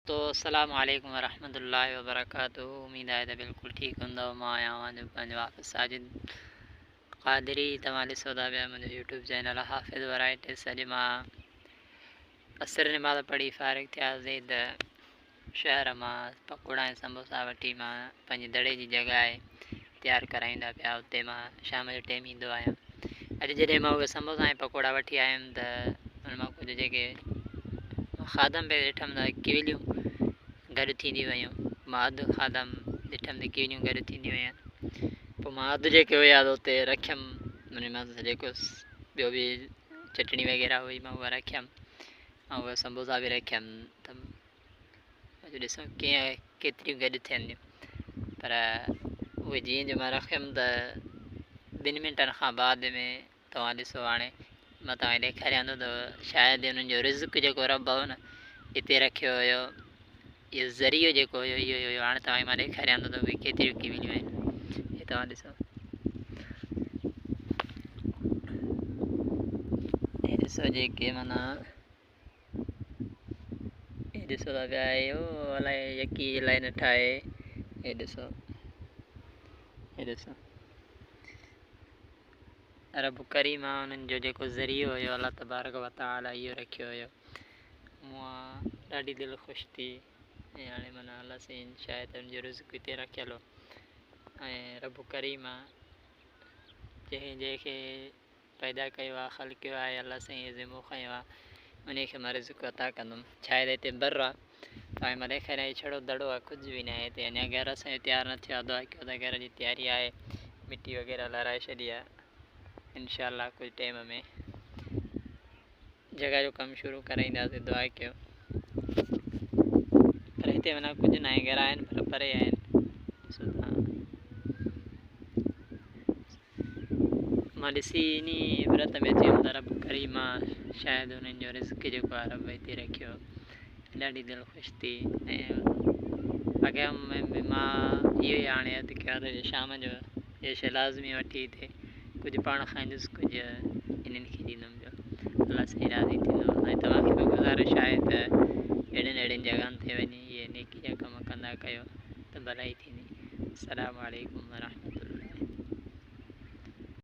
तो अस्सलाम वालेकुम वरहमतुल्लाहि वबरकातुहू। उम्मीद है बिल्कुल ठीक हूंदो। मां आहियां पंहिंजो हाफ़िज़ साजिद क़ादिरी। तव्हां ॾिसो था पिया मुंहिंजो यूट्यूब चैनल हाफ़िज़ वराइटीज़। अॼु मां असर नमाज़ पढ़ी फ़ारिग़ थियासीं त शहर मां पकोड़ा ऐं समोसा वठी मां पंहिंजी दड़े जी जॻह आहे तयारु कराईंदा पिया। उते मां शाम जो टाइम ईंदो आहियां। अॼु जॾहिं मां उहे समोसा ऐं पकोड़ा वठी आयुमि त हुन मां कुझु जेके खाधम पे ॾिठमि त किविलियूं गॾु थींदी वियूं। मां अधु खाधमि, ॾिठमि त किविलियूं गॾु थींदियूं हुयूं। पोइ मां अधु जेके हुया त उते रखियमि। हुन मां जेको ॿियो बि चटणी वग़ैरह हुई मां उहा रखियमि ऐं उहे समोसा बि रखियमि त अॼु ॾिसूं कीअं केतिरियूं गॾु थियनि थियूं। पर उहे जीअं जो मां रखियमि त 2 मिंटनि खां बाद में तव्हां ॾिसो हाणे मां तव्हांखे ॾेखारियां थो त शायदि उन्हनि जो रिज़्क़ जेको रब हो न हिते रखियो हुयो, इहो ज़रियो जेको हुयो इहो हुयो। हाणे तव्हांखे मां ॾेखारियां थो त उहे केतिरियूं किविलियूं आहिनि। हे तव्हां ॾिसो, हे ॾिसो जेके माना हे ॾिसो था पिया इहो अलाए यकी अलाए न ठाहे। हे ॾिसो, हे ॾिसो रब करीम आहे उन्हनि जो जेको ज़रियो हुयो अलाह तबारक व तआला इहो रखियो हुयो। मूं ॾाढी दिलि ख़ुशि थी ऐं हाणे माना अलाह साईं शायदि हुनजो रिज़्क़ हिते रखियलु हो ऐं रब करीम आहे जंहिंखे पैदा कयो आहे, ख़लक़ियो आहे, अलाह साईं ज़िम्मो खयो आहे, उनखे मां रिज़्क़ अता कंदुमि। शायदि हिते बर आहे तव्हांखे मां ॾेखारियां, छड़ो दड़ो आहे, कुझु बि न आहे हिते। अञा घर असांजो तयारु न थियो आहे। दुआ कयो त घर जी तयारी आहे, मिटी वग़ैरह लाराए छॾी आहे। इंशाअल्लाह कुझु टाइम में जॻह जो कमु शुरू कराईंदासीं। दुआ कयो। पर हिते माना कुझु न आहे, घर आहिनि पर परे आहिनि। ॾिसो तव्हां, मां ॾिसी इन विरत में अची वियुमि त रब करीम शायदि हुननि जो रिज़्क़ जेको आहे रब हिते रखियो। ॾाढी दिलि ख़ुशि थी ऐं अॻियां में बि मां इहो ई हाणे अधु कयो आहे त शाम जो इहा शइ लाज़मी वठी हिते कुझु पाण खाईंदुसि, कुझु इन्हनि खे ॾींदुमि। जो अलाह साईं राज़ी थींदो। ऐं तव्हांखे बि गुज़ारिश आहे त अहिड़ियुनि जॻहियुनि ते वञी इहे नेकी जा कम कंदा कयो त भलाई थींदी। अस्सलामु अलैकुम वरहमतुल्लाह।